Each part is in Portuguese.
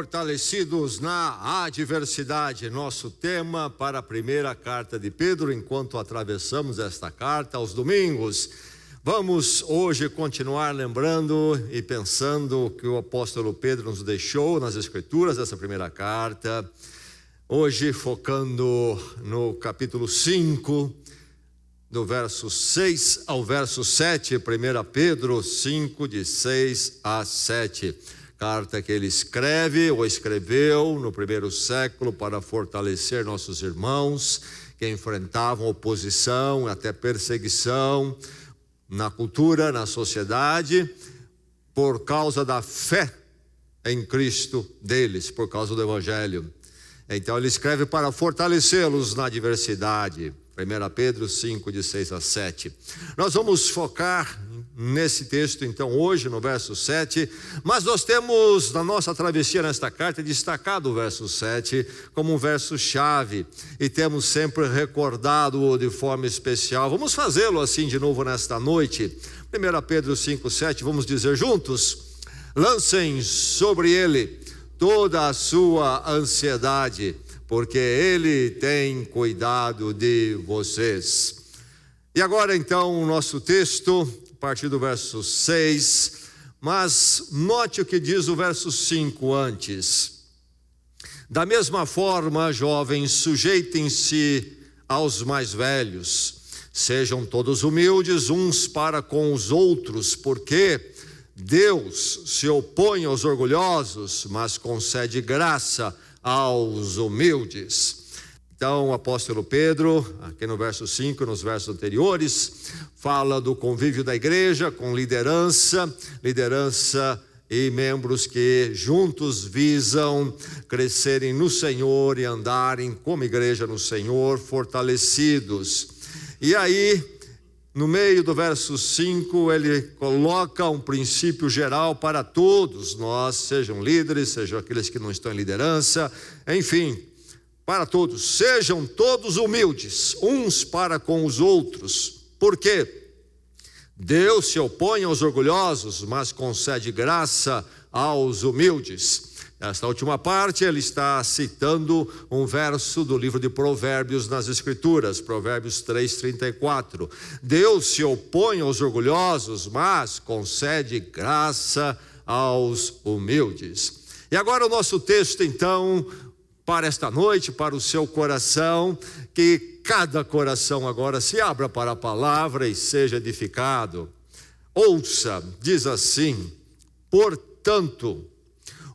Fortalecidos na adversidade, nosso tema para a primeira carta de Pedro, enquanto atravessamos esta carta aos domingos. Vamos hoje continuar lembrando e pensando o que o apóstolo Pedro nos deixou nas escrituras dessa primeira carta. Hoje focando no capítulo 5, do verso 6 ao verso 7, 1 Pedro 5, de 6 a 7. Carta que ele escreve ou escreveu no primeiro século para fortalecer nossos irmãos que enfrentavam oposição, até perseguição na cultura, na sociedade, por causa da fé em Cristo deles, por causa do Evangelho. Então ele escreve para fortalecê-los na adversidade. 1 Pedro 5, de 6 a 7. Nós vamos focar nesse texto, então, hoje, no verso 7. Mas nós temos, na nossa travessia nesta carta, destacado o verso 7 como um verso-chave. E temos sempre recordado-o de forma especial. Vamos fazê-lo assim de novo nesta noite. 1 Pedro 5, 7, vamos dizer juntos: lancem sobre ele toda a sua ansiedade, porque ele tem cuidado de vocês. E agora então o nosso texto, a partir do verso 6, mas note o que diz o verso 5 antes. Da mesma forma, jovens, sujeitem-se aos mais velhos, sejam todos humildes uns para com os outros, porque Deus se opõe aos orgulhosos, mas concede graça aos humildes. Então o apóstolo Pedro, aqui no verso 5, nos versos anteriores, fala do convívio da igreja com liderança e membros que juntos visam crescerem no Senhor e andarem como igreja no Senhor, fortalecidos. E aí, no meio do verso 5, ele coloca um princípio geral para todos nós, sejam líderes, sejam aqueles que não estão em liderança, enfim, para todos. Sejam todos humildes, uns para com os outros. Por quê? Deus se opõe aos orgulhosos, mas concede graça aos humildes. Nesta última parte, ele está citando um verso do livro de Provérbios nas Escrituras, Provérbios 3:34. Deus se opõe aos orgulhosos, mas concede graça aos humildes. E agora o nosso texto, então, para esta noite, para o seu coração, que cada coração agora se abra para a palavra e seja edificado. Ouça, diz assim: portanto,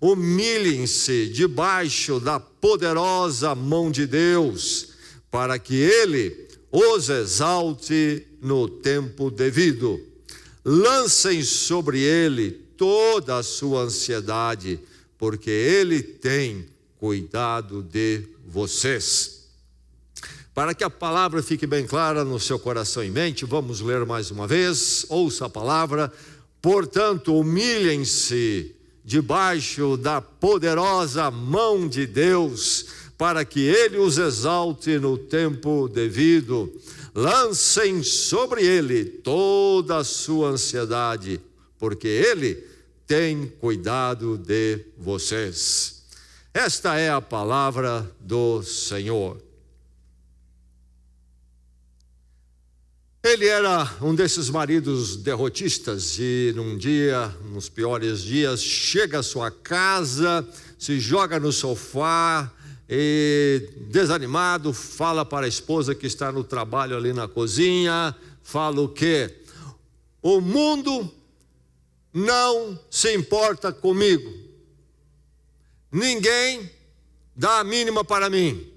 humilhem-se debaixo da poderosa mão de Deus, para que Ele os exalte no tempo devido. Lancem sobre Ele toda a sua ansiedade, porque Ele tem cuidado de vocês. Para que a palavra fique bem clara no seu coração e mente, vamos ler mais uma vez. Ouça a palavra: portanto, humilhem-se debaixo da poderosa mão de Deus, para que Ele os exalte no tempo devido. Lancem sobre Ele toda a sua ansiedade, porque Ele tem cuidado de vocês. Esta é a palavra do Senhor. Ele era um desses maridos derrotistas e num dia, nos piores dias, chega à sua casa, se joga no sofá e, desanimado, fala para a esposa que está no trabalho ali na cozinha, fala o quê? O mundo não se importa comigo, ninguém dá a mínima para mim.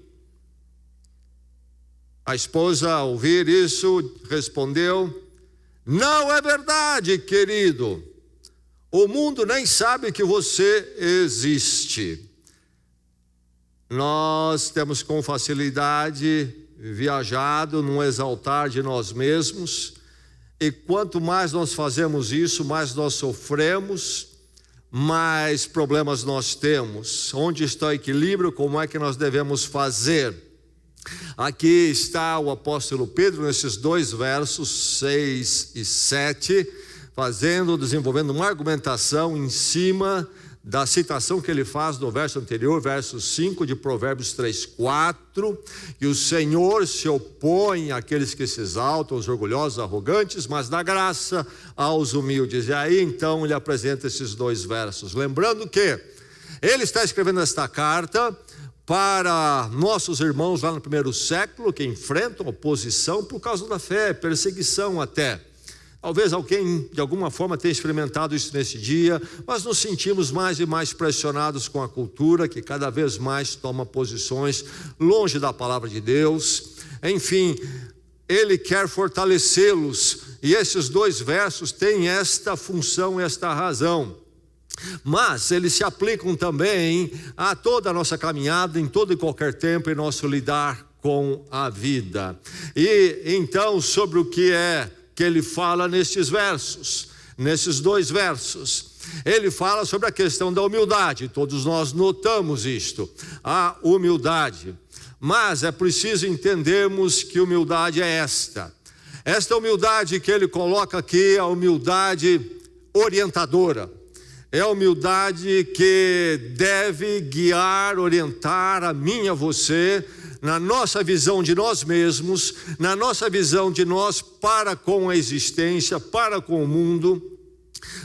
A esposa, ao ouvir isso, respondeu: não é verdade, querido. O mundo nem sabe que você existe. Nós temos com facilidade viajado num exaltar de nós mesmos, e quanto mais nós fazemos isso, mais nós sofremos, mais problemas nós temos. Onde está o equilíbrio? Como é que nós devemos fazer? Aqui está o apóstolo Pedro nesses dois versos 6 e 7, desenvolvendo uma argumentação em cima da citação que ele faz no verso anterior, verso 5 de Provérbios 3:4, que o Senhor se opõe àqueles que se exaltam, aos orgulhosos, arrogantes, mas dá graça aos humildes. E aí então ele apresenta esses dois versos, lembrando que ele está escrevendo esta carta para nossos irmãos lá no primeiro século, que enfrentam oposição por causa da fé, perseguição até. Talvez alguém de alguma forma tenha experimentado isso nesse dia, mas nos sentimos mais e mais pressionados com a cultura que cada vez mais toma posições longe da palavra de Deus. Enfim, ele quer fortalecê-los, e esses dois versos têm esta função, esta razão. Mas eles se aplicam também a toda a nossa caminhada, em todo e qualquer tempo, em nosso lidar com a vida. E então, sobre o que é que ele fala nesses dois versos, ele fala sobre a questão da humildade. Todos nós notamos isto, a humildade. Mas é preciso entendermos que humildade é esta humildade que ele coloca aqui, a humildade orientadora. É a humildade que deve guiar, orientar a mim e a você, na nossa visão de nós mesmos, na nossa visão de nós para com a existência, para com o mundo.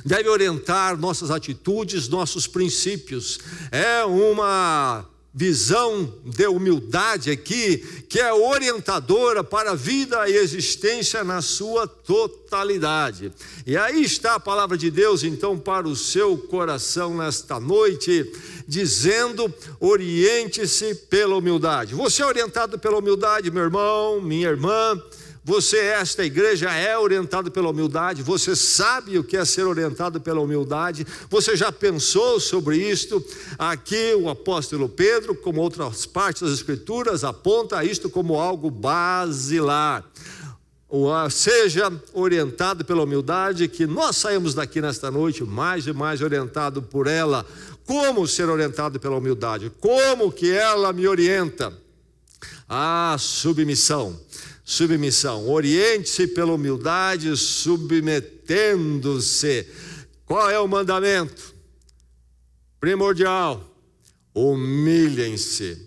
Deve orientar nossas atitudes, nossos princípios. É uma visão de humildade aqui, que é orientadora para a vida e existência na sua totalidade. E aí está a palavra de Deus então para o seu coração nesta noite, dizendo: oriente-se pela humildade. Você é orientado pela humildade, meu irmão, minha irmã. Você, esta igreja, é orientado pela humildade. Você sabe o que é ser orientado pela humildade. Você já pensou sobre isto? Aqui o apóstolo Pedro, como outras partes das escrituras, aponta isto como algo basilar. Seja orientado pela humildade, que nós saímos daqui nesta noite mais e mais orientado por ela. Como ser orientado pela humildade? Como que ela me orienta? A submissão. Oriente-se pela humildade, submetendo-se. Qual é o mandamento? Primordial: humilhem-se.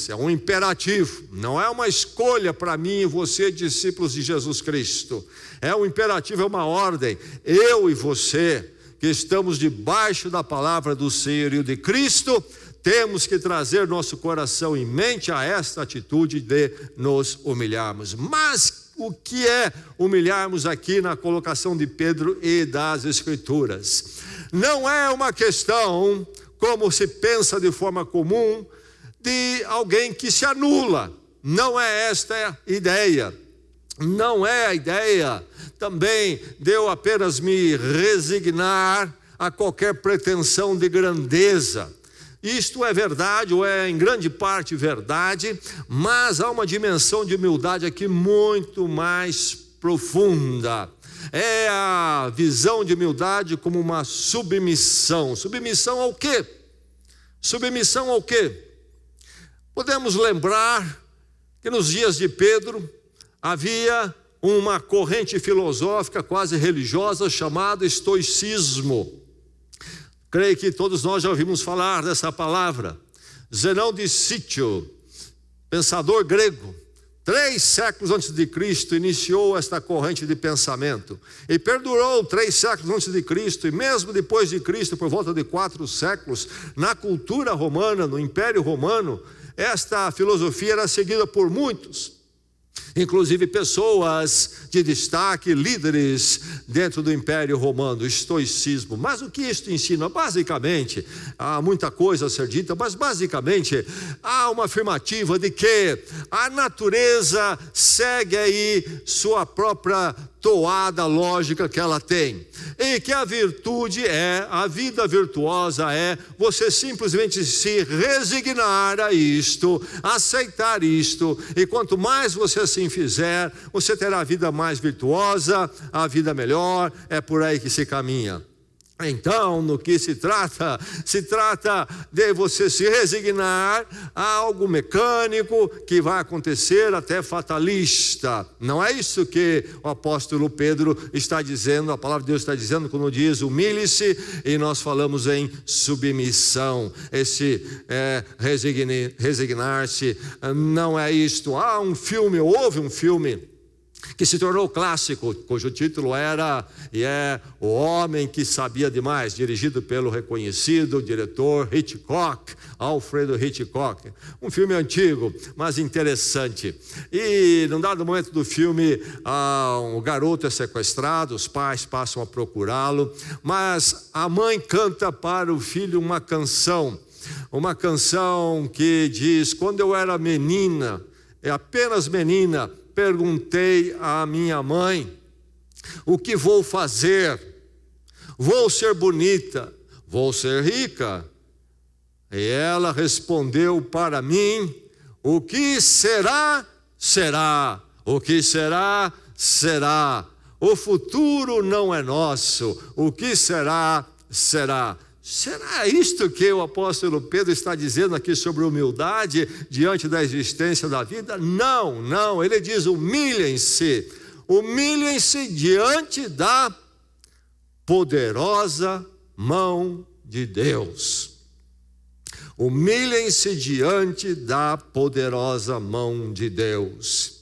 É um imperativo, não é uma escolha para mim e você, discípulos de Jesus Cristo. É um imperativo, é uma ordem. Eu e você, que estamos debaixo da palavra do Senhorio de Cristo, temos que trazer nosso coração em mente a esta atitude de nos humilharmos. Mas o que é humilharmos aqui na colocação de Pedro e das Escrituras? Não é uma questão, como se pensa de forma comum, de alguém que se anula. Não é esta a ideia. Não é a ideia também de eu apenas me resignar a qualquer pretensão de grandeza. Isto é verdade, ou é em grande parte verdade, mas há uma dimensão de humildade aqui muito mais profunda. É a visão de humildade como uma submissão. Submissão ao quê? Submissão ao quê? Podemos lembrar que nos dias de Pedro havia uma corrente filosófica quase religiosa chamada estoicismo. Creio que todos nós já ouvimos falar dessa palavra. Zenão de Sítio, pensador grego, 3 séculos antes de Cristo, iniciou esta corrente de pensamento e perdurou 3 séculos antes de Cristo, e mesmo depois de Cristo, por volta de 4 séculos, na cultura romana, no Império Romano, esta filosofia era seguida por muitos, inclusive pessoas de destaque, líderes dentro do Império Romano, o estoicismo. Mas o que isto ensina? Basicamente, há muita coisa a ser dita, mas basicamente há uma afirmativa de que a natureza segue aí sua própria toada lógica que ela tem, e que a virtude a vida virtuosa é você simplesmente se resignar a isto, aceitar isto, e quanto mais você assim fizer, você terá a vida mais virtuosa, a vida melhor. É por aí que se caminha. Então, no que se trata? Se trata de você se resignar a algo mecânico que vai acontecer, até fatalista. Não é isso que o apóstolo Pedro está dizendo, a palavra de Deus está dizendo quando diz humilhe-se, e nós falamos em submissão. Esse resignar-se não é isto. Houve um filme que se tornou clássico, cujo título era e é O Homem que Sabia Demais, dirigido pelo reconhecido diretor Hitchcock, Alfred Hitchcock. Um filme antigo, mas interessante. E num dado momento do filme, o garoto é sequestrado, os pais passam a procurá-lo, mas a mãe canta para o filho uma canção que diz: quando eu era menina, apenas menina, perguntei à minha mãe: o que vou fazer? Vou ser bonita? Vou ser rica? E ela respondeu para mim: o que será, será. O que será, será. O futuro não é nosso. O que será, será. Será isto que o apóstolo Pedro está dizendo aqui sobre humildade diante da existência da vida? Não, ele diz: humilhem-se diante da poderosa mão de Deus. Humilhem-se diante da poderosa mão de Deus.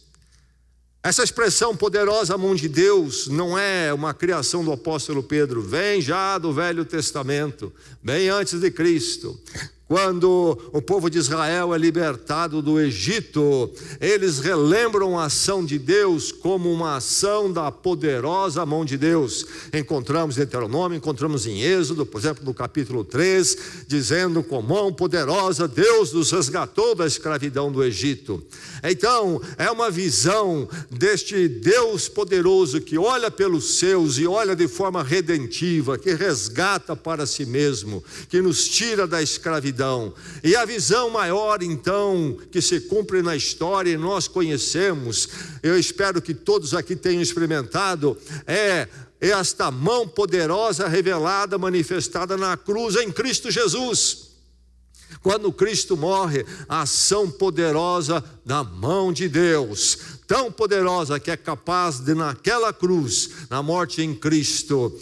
Essa expressão poderosa mão de Deus não é uma criação do apóstolo Pedro, vem já do Velho Testamento, bem antes de Cristo. Quando o povo de Israel é libertado do Egito, eles relembram a ação de Deus como uma ação da poderosa mão de Deus. Encontramos em Deuteronômio, encontramos em Êxodo, por exemplo, no capítulo 3, dizendo: com mão poderosa Deus nos resgatou da escravidão do Egito. Então, é uma visão deste Deus poderoso que olha pelos seus e olha de forma redentiva, que resgata para si mesmo, que nos tira da escravidão. E a visão maior, então, que se cumpre na história e nós conhecemos, eu espero que todos aqui tenham experimentado, é esta mão poderosa revelada, manifestada na cruz em Cristo Jesus. Quando Cristo morre, a ação poderosa da mão de Deus, tão poderosa que é capaz de, naquela cruz, na morte em Cristo,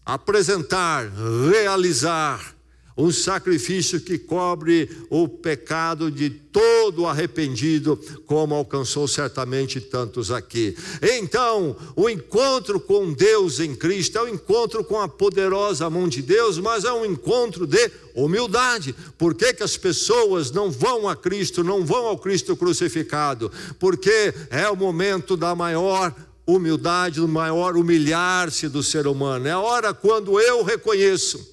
apresentar, realizar um sacrifício que cobre o pecado de todo arrependido, como alcançou certamente tantos aqui. Então, o encontro com Deus em Cristo é um encontro com a poderosa mão de Deus, mas é um encontro de humildade. Por que que as pessoas não vão a Cristo, não vão ao Cristo crucificado? Porque é o momento da maior humildade, do maior humilhar-se do ser humano. É a hora quando eu reconheço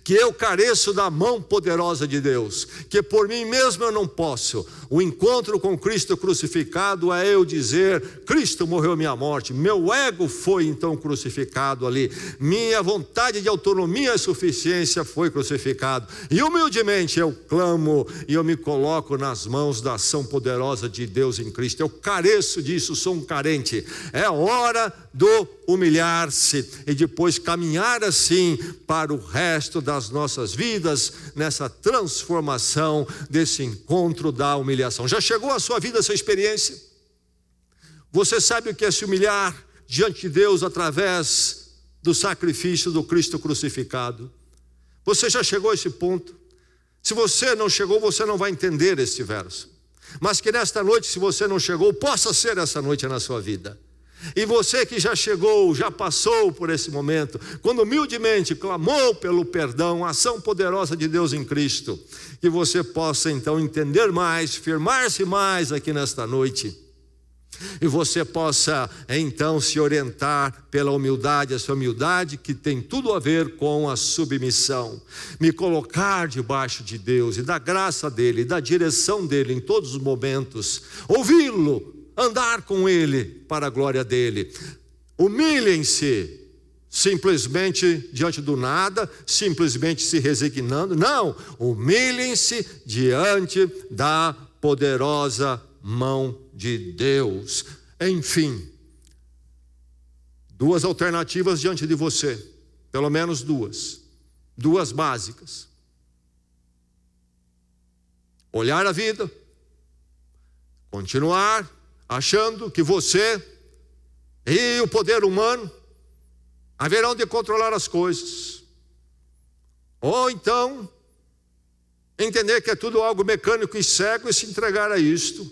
que eu careço da mão poderosa de Deus, que por mim mesmo eu não posso. O encontro com Cristo crucificado é eu dizer: Cristo morreu minha morte, meu ego foi então crucificado ali, minha vontade de autonomia e suficiência foi crucificado, e humildemente eu clamo e eu me coloco nas mãos da ação poderosa de Deus em Cristo. Eu careço disso, sou um carente. É hora do humilhar-se e depois caminhar assim para o resto das nossas vidas, nessa transformação desse encontro da humilhação. Já chegou à sua vida essa experiência? Você sabe o que é se humilhar diante de Deus através do sacrifício do Cristo crucificado? Você já chegou a esse ponto? Se você não chegou, você não vai entender este verso. Mas que nesta noite, se você não chegou, possa ser essa noite na sua vida. E você que já chegou, já passou por esse momento, quando humildemente clamou pelo perdão, a ação poderosa de Deus em Cristo, que você possa então entender mais, firmar-se mais aqui nesta noite, e você possa então se orientar pela humildade, essa humildade que tem tudo a ver com a submissão, me colocar debaixo de Deus e da graça dele, da direção dele em todos os momentos, ouvi-lo, andar com ele para a glória dele. Humilhem-se simplesmente diante do nada, simplesmente se resignando. Não, humilhem-se diante da poderosa mão de Deus. Enfim, duas alternativas diante de você, pelo menos duas básicas. Olhar a vida, continuar achando que você e o poder humano haverão de controlar as coisas, ou então entender que é tudo algo mecânico e cego e se entregar a isto.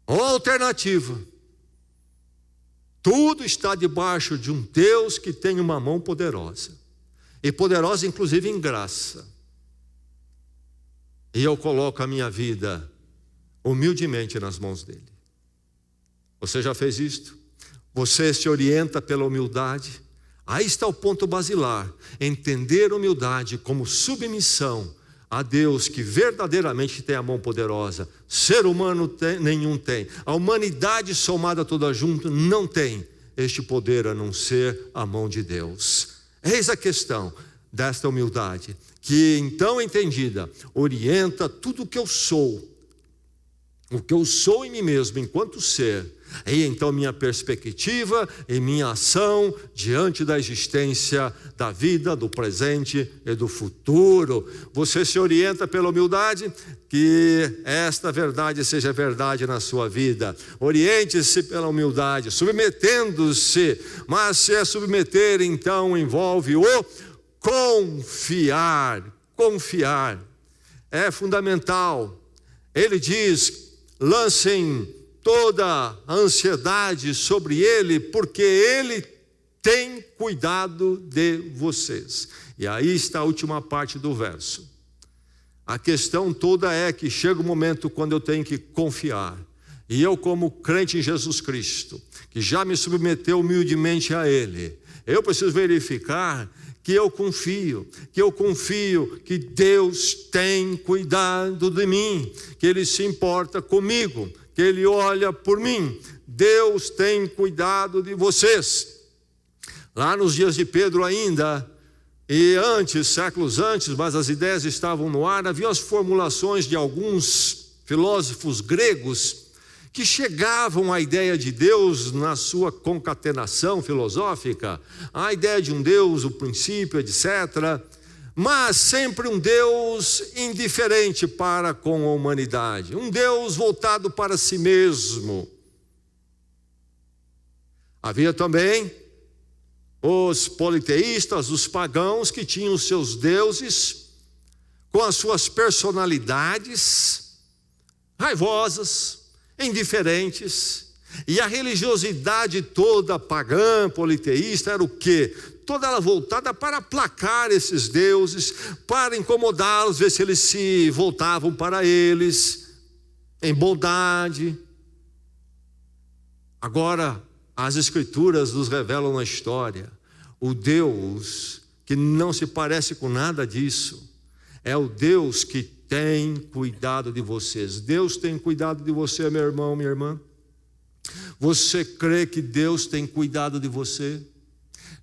Ou alternativa, tudo está debaixo de um Deus que tem uma mão poderosa, e poderosa inclusive em graça, e eu coloco a minha vida humildemente nas mãos dele. Você já fez isto? Você se orienta pela humildade? Aí está o ponto basilar: entender humildade como submissão a Deus que verdadeiramente tem a mão poderosa. Ser humano nenhum tem. A humanidade somada toda junto não tem este poder a não ser a mão de Deus. Eis a questão desta humildade, que então entendida, orienta tudo o que eu sou em mim mesmo enquanto ser. Aí então minha perspectiva e minha ação diante da existência, da vida, do presente e do futuro. Você se orienta pela humildade, que esta verdade seja verdade na sua vida. Oriente-se pela humildade, submetendo-se, mas se é submeter, então envolve o confiar. Confiar é fundamental. Ele diz: lancem toda a ansiedade sobre ele, porque ele tem cuidado de vocês. E aí está a última parte do verso. A questão toda é que chega um momento quando eu tenho que confiar. E eu, como crente em Jesus Cristo, que já me submeteu humildemente a ele, eu preciso verificar que eu confio que Deus tem cuidado de mim, que ele se importa comigo, que ele olha por mim. Deus tem cuidado de vocês. Lá nos dias de Pedro ainda, e antes, séculos antes, mas as ideias estavam no ar, havia as formulações de alguns filósofos gregos que chegavam à ideia de Deus na sua concatenação filosófica, a ideia de um Deus, o princípio, etc., mas sempre um Deus indiferente para com a humanidade, um Deus voltado para si mesmo. Havia também os politeístas, os pagãos, que tinham os seus deuses com as suas personalidades raivosas, indiferentes, e a religiosidade toda pagã, politeísta, era o quê? Toda ela voltada para aplacar esses deuses, para incomodá-los, ver se eles se voltavam para eles, em bondade. Agora, as Escrituras nos revelam na história, o Deus que não se parece com nada disso, é o Deus que tem cuidado de vocês. Deus tem cuidado de você, meu irmão, minha irmã. Você crê que Deus tem cuidado de você?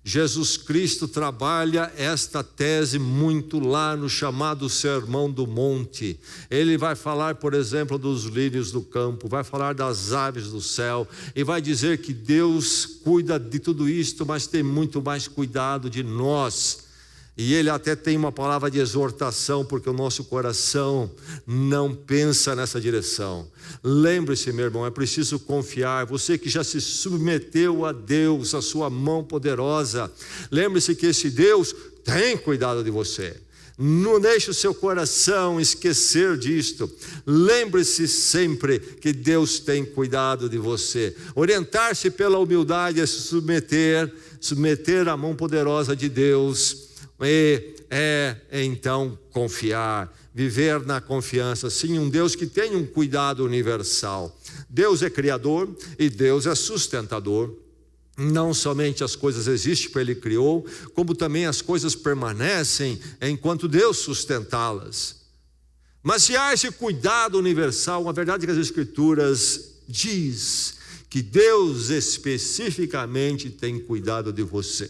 Jesus Cristo trabalha esta tese muito lá no chamado Sermão do Monte. Ele vai falar, por exemplo, dos lírios do campo, vai falar das aves do céu, e vai dizer que Deus cuida de tudo isto, mas tem muito mais cuidado de nós. E ele até tem uma palavra de exortação, porque o nosso coração não pensa nessa direção. Lembre-se, meu irmão, é preciso confiar. Você que já se submeteu a Deus, a sua mão poderosa, lembre-se que esse Deus tem cuidado de você. Não deixe o seu coração esquecer disto. Lembre-se sempre que Deus tem cuidado de você. Orientar-se pela humildade é se submeter à mão poderosa de Deus. Então confiar, viver na confiança, sim, um Deus que tem um cuidado universal. Deus é criador e Deus é sustentador. Não somente as coisas existem porque Ele criou, como também as coisas permanecem enquanto Deus sustentá-las. Mas se há esse cuidado universal, a verdade é que as Escrituras diz que Deus especificamente tem cuidado de você.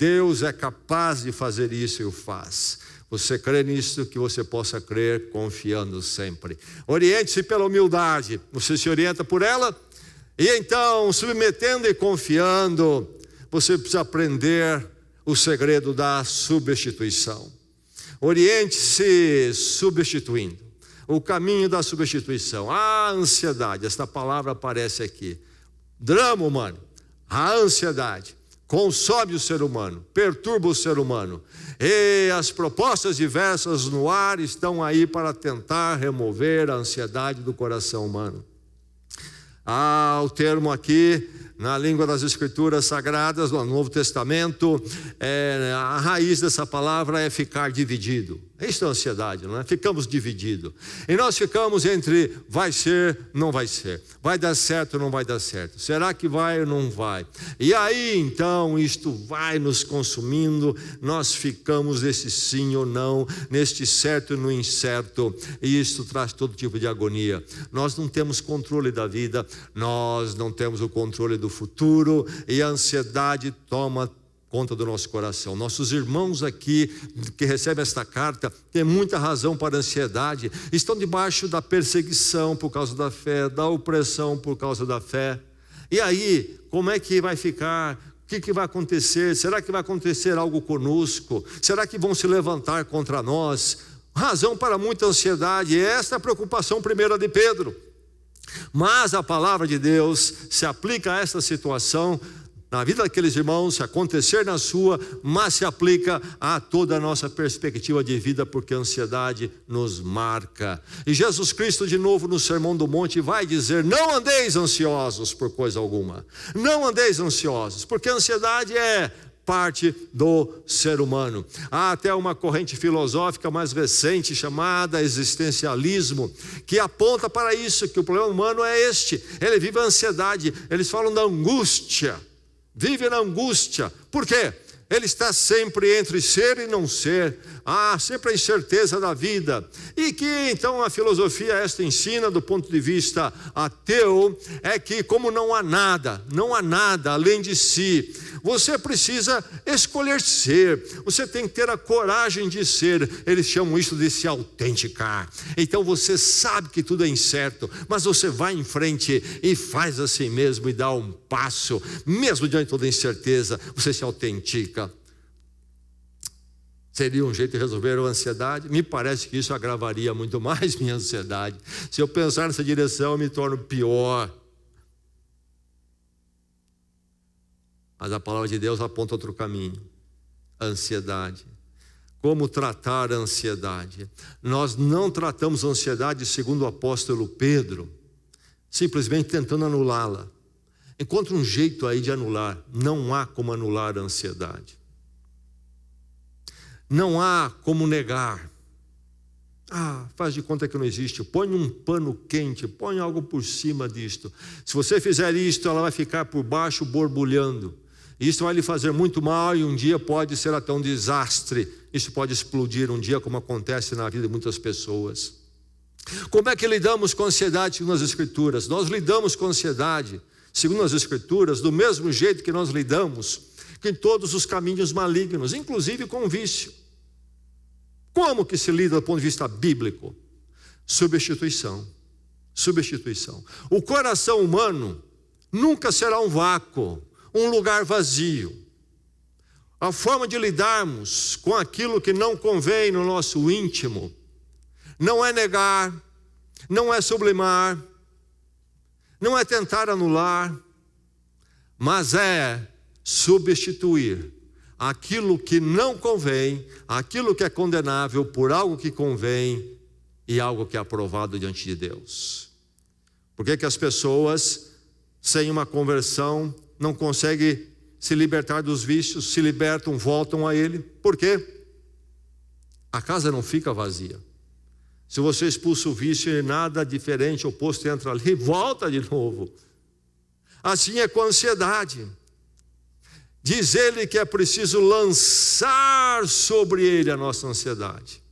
Deus é capaz de fazer isso e o faz. Você crê nisso, que você possa crer confiando sempre. Oriente-se pela humildade. Você se orienta por ela E então, submetendo e confiando, você precisa aprender o segredo da substituição. Oriente-se substituindo. O caminho da substituição. A ansiedade, esta palavra aparece aqui. Drama humano. A ansiedade consome o ser humano, perturba o ser humano. E as propostas diversas no ar estão aí para tentar remover a ansiedade do coração humano. Há o termo aqui, na língua das Escrituras Sagradas, no Novo Testamento, a raiz dessa palavra é ficar dividido. Isso é ansiedade, não é? Ficamos divididos. E nós ficamos entre vai ser, não vai ser. Vai dar certo ou não vai dar certo. Será que vai ou não vai? E aí, então, isto vai nos consumindo. Nós ficamos nesse sim ou não, neste certo e no incerto. E isso traz todo tipo de agonia. Nós não temos controle da vida. Nós não temos o controle do futuro. E a ansiedade toma conta do nosso coração. Nossos irmãos aqui que recebem esta carta têm muita razão para a ansiedade. Estão debaixo da perseguição por causa da fé, da opressão por causa da fé. E aí, como é que vai ficar? O que vai acontecer? Será que vai acontecer algo conosco? Será que vão se levantar contra nós? Razão para muita ansiedade. Esta é a preocupação primeira de Pedro. Mas a palavra de Deus se aplica a esta situação na vida daqueles irmãos, se acontecer na sua, mas se aplica a toda a nossa perspectiva de vida, porque a ansiedade nos marca. E Jesus Cristo, de novo no Sermão do Monte, vai dizer: não andeis ansiosos por coisa alguma. Não andeis ansiosos, porque a ansiedade é parte do ser humano. Há até uma corrente filosófica mais recente chamada existencialismo, que aponta para isso, que o problema humano é este: ele vive a ansiedade. Eles falam da angústia. Vive na angústia. Por quê? Ele está sempre entre ser e não ser. Há sempre a incerteza da vida. E que então a filosofia esta ensina do ponto de vista ateu, é que como não há nada além de si, você precisa escolher ser. Você tem que ter a coragem de ser. Eles chamam isso de se autenticar. Então você sabe que tudo é incerto, mas você vai em frente e faz assim mesmo e dá um passo. Mesmo diante de toda incerteza, você se autentica. Seria um jeito de resolver a ansiedade? Me parece que isso agravaria muito mais minha ansiedade. Se eu pensar nessa direção, eu me torno pior. Mas a palavra de Deus aponta outro caminho. A ansiedade. Como tratar a ansiedade? Nós não tratamos a ansiedade segundo o apóstolo Pedro, simplesmente tentando anulá-la. Encontre um jeito aí de anular. Não há como anular a ansiedade. Não há como negar. Faz de conta que não existe. Põe um pano quente, põe algo por cima disto. Se você fizer isto, ela vai ficar por baixo borbulhando. Isso vai lhe fazer muito mal e um dia pode ser até um desastre. Isso pode explodir um dia, como acontece na vida de muitas pessoas. Como é que lidamos com a ansiedade segundo as Escrituras? Nós lidamos com a ansiedade segundo as Escrituras do mesmo jeito que nós lidamos com todos os caminhos malignos, inclusive com o vício. Como que se lida do ponto de vista bíblico? Substituição. Substituição. O coração humano nunca será um vácuo, um lugar vazio. A forma de lidarmos com aquilo que não convém no nosso íntimo não é negar, não é sublimar, não é tentar anular, mas é substituir aquilo que não convém, aquilo que é condenável, por algo que convém e algo que é aprovado diante de Deus. Por que as pessoas sem uma conversão não conseguem se libertar dos vícios, se libertam, voltam a ele? Por quê? A casa não fica vazia. Se você expulsa o vício e nada diferente, oposto entra ali, volta de novo. Assim é com a ansiedade. Diz ele que é preciso lançar sobre ele a nossa ansiedade.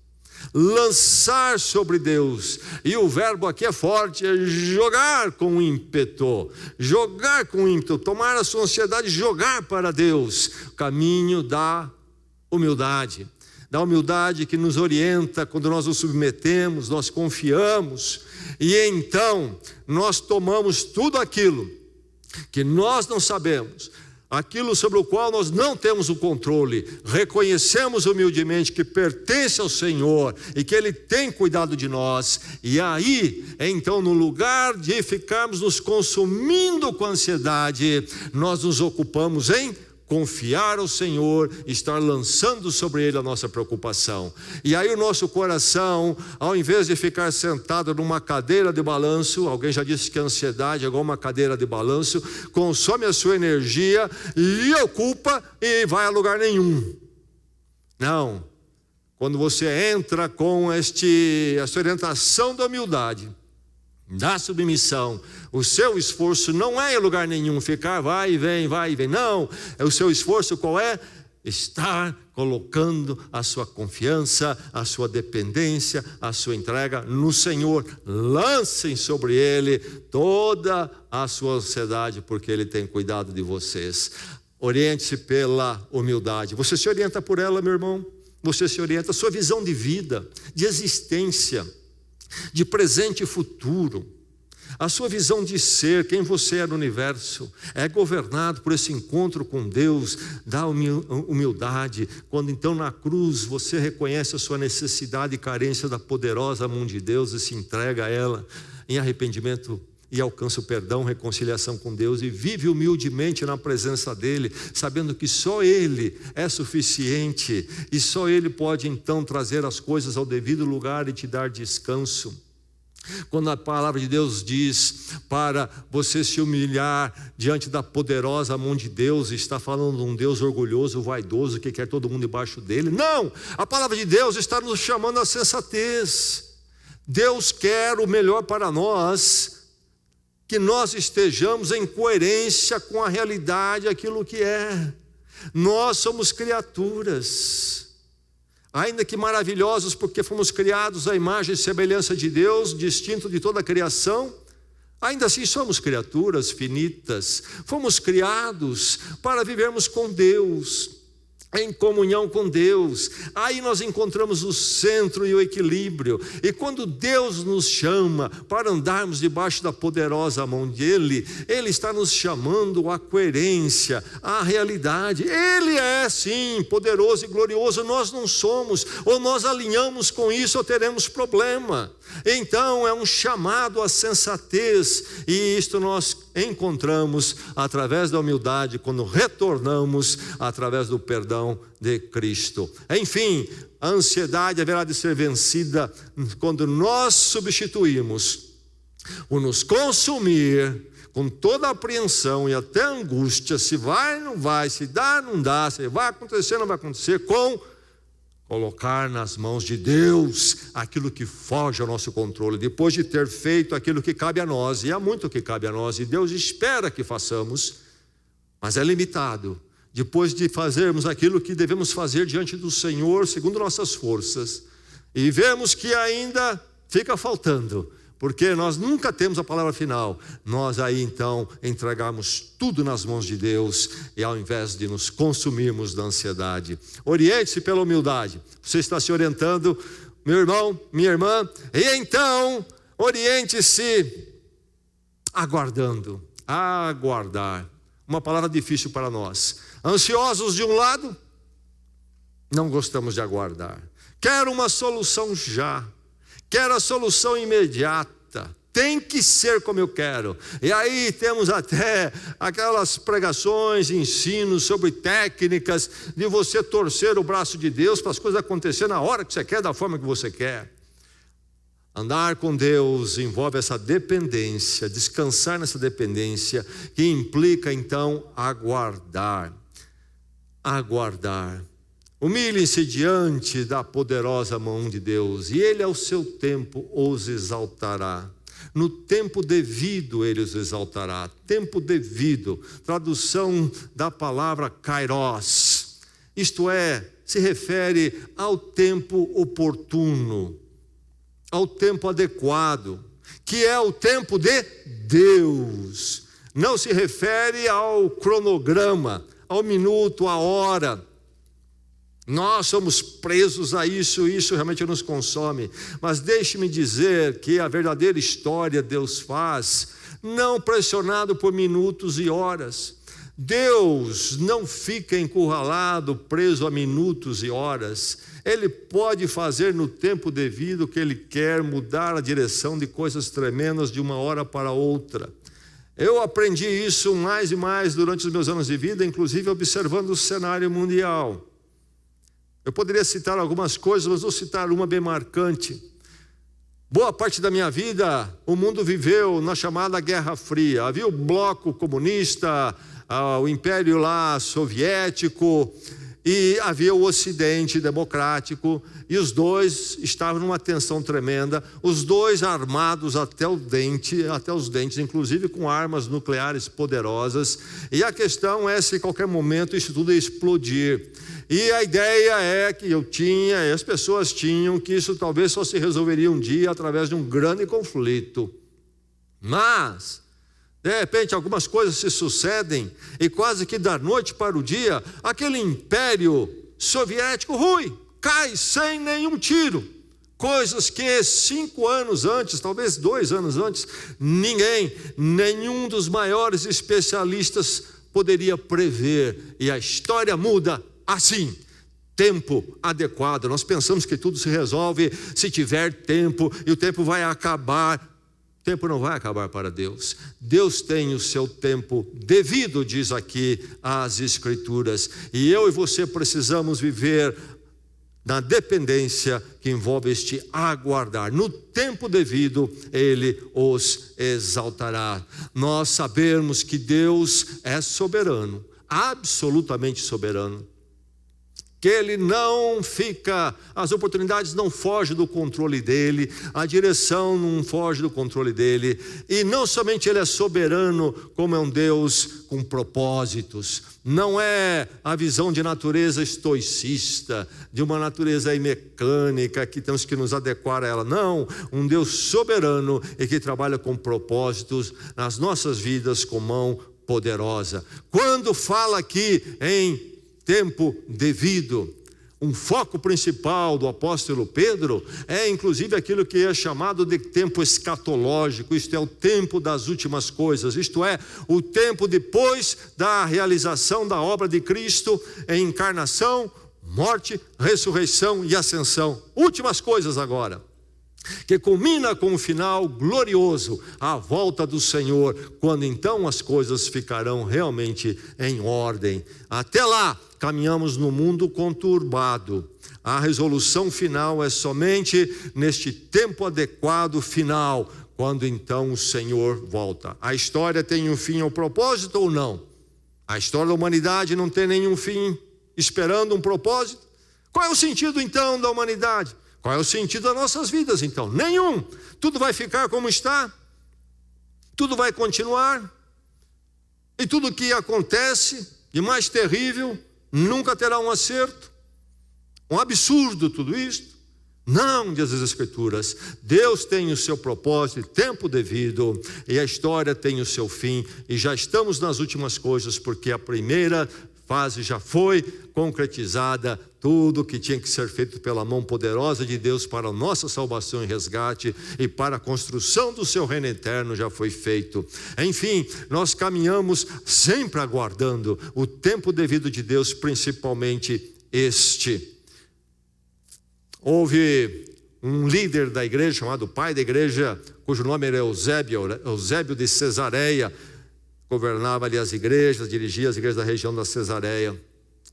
Lançar sobre Deus. E o verbo aqui é forte, é jogar com ímpeto. Jogar com ímpeto, tomar a sua ansiedade e jogar para Deus. Caminho da humildade. Da humildade que nos orienta quando nós nos submetemos, nós confiamos. E então nós tomamos tudo aquilo que nós não sabemos, aquilo sobre o qual nós não temos o controle, reconhecemos humildemente que pertence ao Senhor e que Ele tem cuidado de nós, e aí, então, no lugar de ficarmos nos consumindo com ansiedade, nós nos ocupamos em confiar ao Senhor, estar lançando sobre Ele a nossa preocupação. E aí o nosso coração, ao invés de ficar sentado numa cadeira de balanço, alguém já disse que a ansiedade é igual uma cadeira de balanço, consome a sua energia, lhe ocupa e vai a lugar nenhum. Não, quando você entra com essa orientação da humildade, da submissão, o seu esforço não é em lugar nenhum ficar vai e vem, não, é o seu esforço qual é? Estar colocando a sua confiança, a sua dependência, a sua entrega no Senhor. Lancem sobre Ele toda a sua ansiedade, porque Ele tem cuidado de vocês. Oriente-se pela humildade. Você se orienta por ela, meu irmão? Você se orienta, a sua visão de vida, de existência, de presente e futuro, a sua visão de ser, quem você é no universo, é governado por esse encontro com Deus, da humildade. Quando então na cruz você reconhece a sua necessidade e carência da poderosa mão de Deus e se entrega a ela em arrependimento e alcança o perdão, reconciliação com Deus e vive humildemente na presença dEle, sabendo que só Ele é suficiente e só Ele pode então trazer as coisas ao devido lugar e te dar descanso. Quando a palavra de Deus diz para você se humilhar diante da poderosa mão de Deus, está falando de um Deus orgulhoso, vaidoso, que quer todo mundo debaixo dele. Não, a palavra de Deus está nos chamando à sensatez. Deus quer o melhor para nós, que nós estejamos em coerência com a realidade, aquilo que é. Nós somos criaturas, ainda que maravilhosos, porque fomos criados à imagem e semelhança de Deus, distinto de toda a criação, ainda assim somos criaturas finitas. Fomos criados para vivermos com Deus, em comunhão com Deus. Aí nós encontramos o centro e o equilíbrio. E quando Deus nos chama para andarmos debaixo da poderosa mão dele, Ele está nos chamando à coerência, à realidade. Ele é sim poderoso e glorioso, nós não somos. Ou nós alinhamos com isso ou teremos problema. Então é um chamado à sensatez, e isto nós encontramos através da humildade, quando retornamos através do perdão de Cristo. Enfim, a ansiedade haverá de ser vencida quando nós substituímos o nos consumir com toda a apreensão e até angústia, se vai, não vai, se dá, não dá, se vai acontecer, não vai acontecer, com colocar nas mãos de Deus aquilo que foge ao nosso controle, depois de ter feito aquilo que cabe a nós, e há muito que cabe a nós, e Deus espera que façamos, mas é limitado. Depois de fazermos aquilo que devemos fazer diante do Senhor, segundo nossas forças, e vemos que ainda fica faltando, porque nós nunca temos a palavra final, nós aí então entregamos tudo nas mãos de Deus, e ao invés de nos consumirmos da ansiedade, oriente-se pela humildade. Você está se orientando, meu irmão, minha irmã, e então oriente-se aguardando, aguardar, uma palavra difícil para nós. Ansiosos de um lado, não gostamos de aguardar. Quero uma solução já, quero a solução imediata, tem que ser como eu quero. E aí temos até aquelas pregações, ensinos sobre técnicas de você torcer o braço de Deus para as coisas acontecerem na hora que você quer, da forma que você quer. Andar com Deus envolve essa dependência, descansar nessa dependência, que implica então aguardar. Aguardar. Humilhem-se diante da poderosa mão de Deus, e Ele ao seu tempo os exaltará. No tempo devido Ele os exaltará. Tempo devido, tradução da palavra kairos. Isto é, se refere ao tempo oportuno, ao tempo adequado, que é o tempo de Deus. Não se refere ao cronograma, ao minuto, à hora. Nós somos presos a isso realmente nos consome. Mas deixe-me dizer que a verdadeira história Deus faz não pressionado por minutos e horas. Deus não fica encurralado, preso a minutos e horas. Ele pode fazer no tempo devido o que Ele quer, mudar a direção de coisas tremendas de uma hora para outra. Eu aprendi isso mais e mais durante os meus anos de vida, inclusive observando o cenário mundial. Eu poderia citar algumas coisas, mas vou citar uma bem marcante. Boa parte da minha vida, o mundo viveu na chamada Guerra Fria. Havia o bloco comunista, o império lá soviético, e havia o Ocidente democrático, e os dois estavam numa tensão tremenda, os dois armados até os dentes, inclusive com armas nucleares poderosas, e a questão é se em qualquer momento isso tudo ia explodir. E a ideia é que eu tinha, e as pessoas tinham, que isso talvez só se resolveria um dia através de um grande conflito. Mas, de repente, algumas coisas se sucedem e quase que da noite para o dia, aquele império soviético cai sem nenhum tiro. Coisas que 5 anos antes, talvez 2 anos antes, nenhum dos maiores especialistas poderia prever. E a história muda assim. Tempo adequado. Nós pensamos que tudo se resolve se tiver tempo, e o tempo vai acabar. O tempo não vai acabar para Deus. Deus tem o seu tempo devido, diz aqui as Escrituras. E eu e você precisamos viver na dependência que envolve este aguardar. No tempo devido, Ele os exaltará. Nós sabemos que Deus é soberano, absolutamente soberano. Que Ele não fica, as oportunidades não fogem do controle dEle, a direção não foge do controle dEle, e não somente Ele é soberano, como é um Deus com propósitos. Não é a visão de natureza estoicista, de uma natureza mecânica que temos que nos adequar a ela. Não, um Deus soberano e que trabalha com propósitos nas nossas vidas com mão poderosa. Quando fala aqui em tempo devido, um foco principal do apóstolo Pedro é inclusive aquilo que é chamado de tempo escatológico. Isto é o tempo das últimas coisas, isto é, o tempo depois da realização da obra de Cristo em encarnação, morte, ressurreição e ascensão. Últimas coisas agora, que culmina com o final glorioso, a volta do Senhor, quando então as coisas ficarão realmente em ordem. Até lá, caminhamos no mundo conturbado. A resolução final é somente neste tempo adequado final, quando então o Senhor volta. A história tem um fim ao propósito ou não? A história da humanidade não tem nenhum fim esperando um propósito? Qual é o sentido então da humanidade? Qual é o sentido das nossas vidas então? Nenhum. Tudo vai ficar como está, tudo vai continuar, e tudo que acontece de mais terrível nunca terá um acerto. Um absurdo tudo isto? Não, diz as Escrituras. Deus tem o seu propósito, tempo devido, e a história tem o seu fim, e já estamos nas últimas coisas, porque a primeira fase já foi concretizada. Tudo que tinha que ser feito pela mão poderosa de Deus para a nossa salvação e resgate e para a construção do seu reino eterno já foi feito. Enfim, nós caminhamos sempre aguardando o tempo devido de Deus, principalmente este. Houve um líder da igreja chamado pai da igreja, cujo nome era Eusébio de Cesareia, governava ali as igrejas, dirigia as igrejas da região da Cesareia.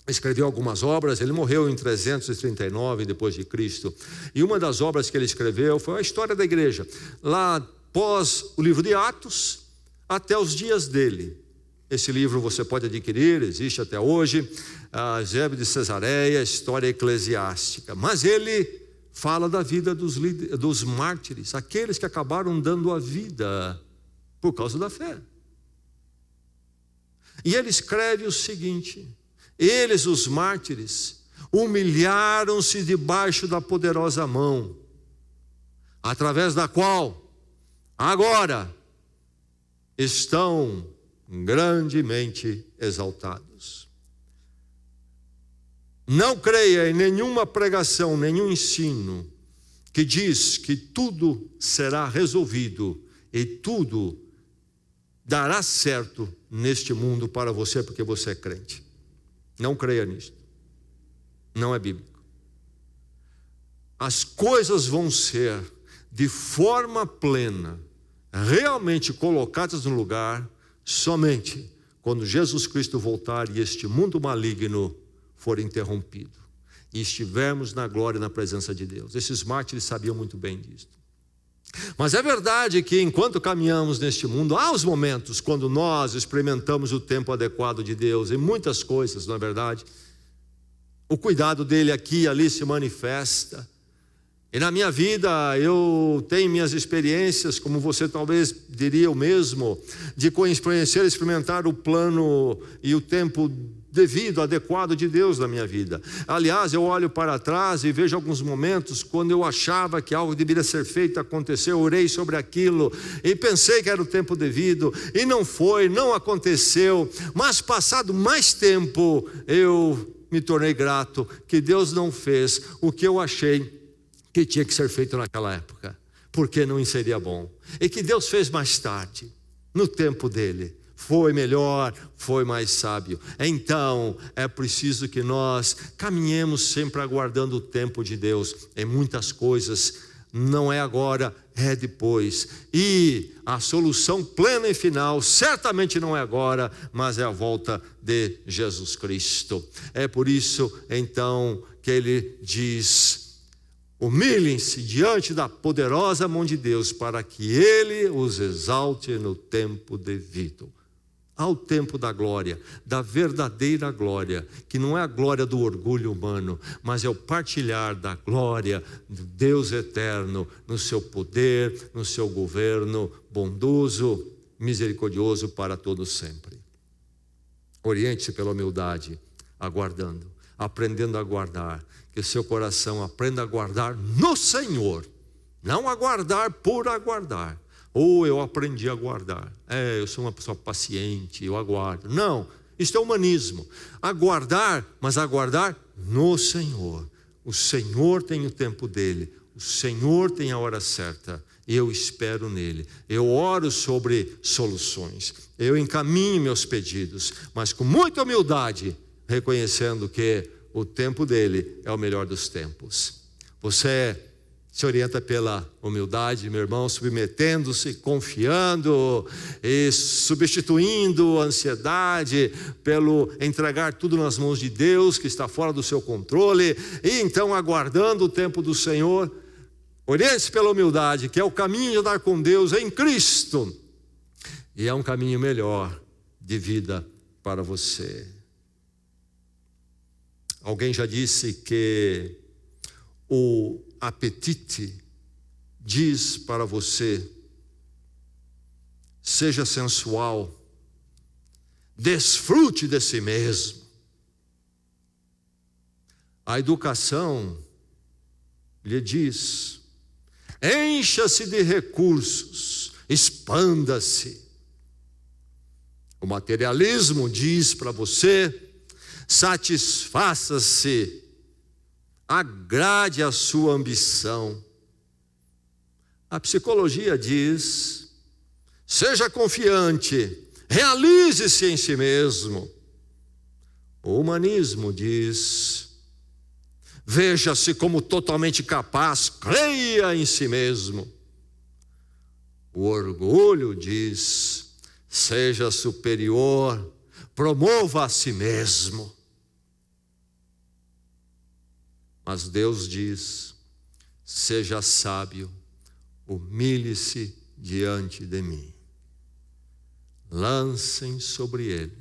Escreveu algumas obras. Ele morreu em 339 depois de Cristo. E uma das obras que ele escreveu foi a história da igreja, lá após o livro de Atos até os dias dele. Esse livro você pode adquirir, existe até hoje, Eusébio de Cesareia, História Eclesiástica. Mas ele fala da vida dos mártires, aqueles que acabaram dando a vida por causa da fé. E ele escreve o seguinte: eles, os mártires, humilharam-se debaixo da poderosa mão, através da qual agora estão grandemente exaltados. Não creia em nenhuma pregação, nenhum ensino que diz que tudo será resolvido e tudo dará certo neste mundo para você porque você é crente. Não creia nisto. Não é bíblico. As coisas vão ser de forma plena, realmente colocadas no lugar, somente quando Jesus Cristo voltar e este mundo maligno for interrompido e estivermos na glória e na presença de Deus. Esses mártires sabiam muito bem disso. Mas é verdade que enquanto caminhamos neste mundo, há os momentos quando nós experimentamos o tempo adequado de Deus em muitas coisas, não é verdade? O cuidado dele aqui e ali se manifesta. E na minha vida eu tenho minhas experiências, como você talvez diria o mesmo, de conhecer e experimentar o plano e o tempo devido, adequado de Deus na minha vida. Aliás, eu olho para trás e vejo alguns momentos quando eu achava que algo deveria ser feito, aconteceu, orei sobre aquilo e pensei que era o tempo devido e não foi, não aconteceu, mas passado mais tempo eu me tornei grato que Deus não fez o que eu achei que tinha que ser feito naquela época, porque não seria bom, e que Deus fez mais tarde, no tempo dele, foi melhor, foi mais sábio. Então é preciso que nós caminhemos sempre aguardando o tempo de Deus, em muitas coisas, não é agora, é depois, e a solução plena e final, certamente não é agora, mas é a volta de Jesus Cristo. É por isso então que ele diz: humilhem-se diante da poderosa mão de Deus, para que Ele os exalte no tempo devido. Ao tempo da glória, da verdadeira glória, que não é a glória do orgulho humano, mas é o partilhar da glória do Deus eterno, no seu poder, no seu governo bondoso, misericordioso para todos sempre. Oriente-se pela humildade, aguardando, aprendendo a aguardar, que o seu coração aprenda a guardar no Senhor, não aguardar por aguardar. Eu aprendi a guardar, eu sou uma pessoa paciente, eu aguardo. Não, isso é humanismo. Aguardar, mas aguardar no Senhor. O Senhor tem o tempo dele, o Senhor tem a hora certa, eu espero nele. Eu oro sobre soluções, eu encaminho meus pedidos, mas com muita humildade, reconhecendo que o tempo dele é o melhor dos tempos. Você se orienta pela humildade, meu irmão, submetendo-se, confiando e substituindo a ansiedade pelo entregar tudo nas mãos de Deus, que está fora do seu controle, e então aguardando o tempo do Senhor. Oriente-se pela humildade, que é o caminho de andar com Deus em Cristo, e é um caminho melhor de vida para você. Alguém já disse que o apetite diz para você: seja sensual, desfrute de si mesmo. A educação lhe diz: encha-se de recursos, expanda-se. O materialismo diz para você: satisfaça-se, agrade a sua ambição. A psicologia diz: seja confiante, realize-se em si mesmo. O humanismo diz: veja-se como totalmente capaz, creia em si mesmo. O orgulho diz: seja superior, promova a si mesmo. Mas Deus diz: seja sábio, humilhe-se diante de mim. Lancem sobre ele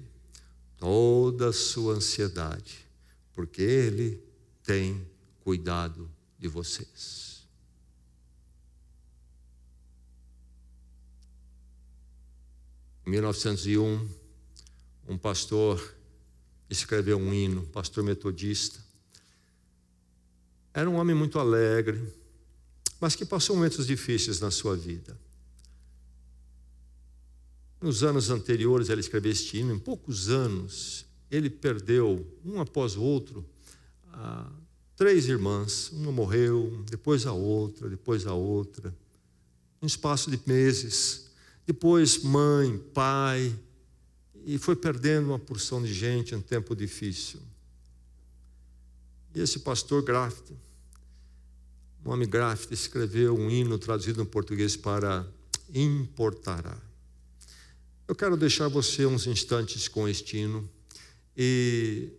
toda a sua ansiedade, porque ele tem cuidado de vocês. Em 1901, um pastor escreveu um hino, pastor metodista. Era um homem muito alegre, mas que passou momentos difíceis na sua vida. Nos anos anteriores ele escreveu este hino. Em poucos anos ele perdeu, um após o outro, 3 irmãs. Uma morreu, depois a outra, depois a outra. Um espaço de meses. depois mãe, pai, e foi perdendo uma porção de gente em um tempo difícil. E esse pastor Graft, o homem Graft, escreveu um hino traduzido em português para Importará. Eu quero deixar você uns instantes com este hino e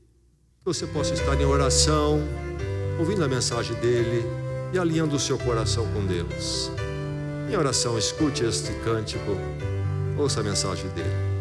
que você possa estar em oração, ouvindo a mensagem dele e alinhando o seu coração com Deus. Em oração, escute este cântico, ouça a mensagem dele.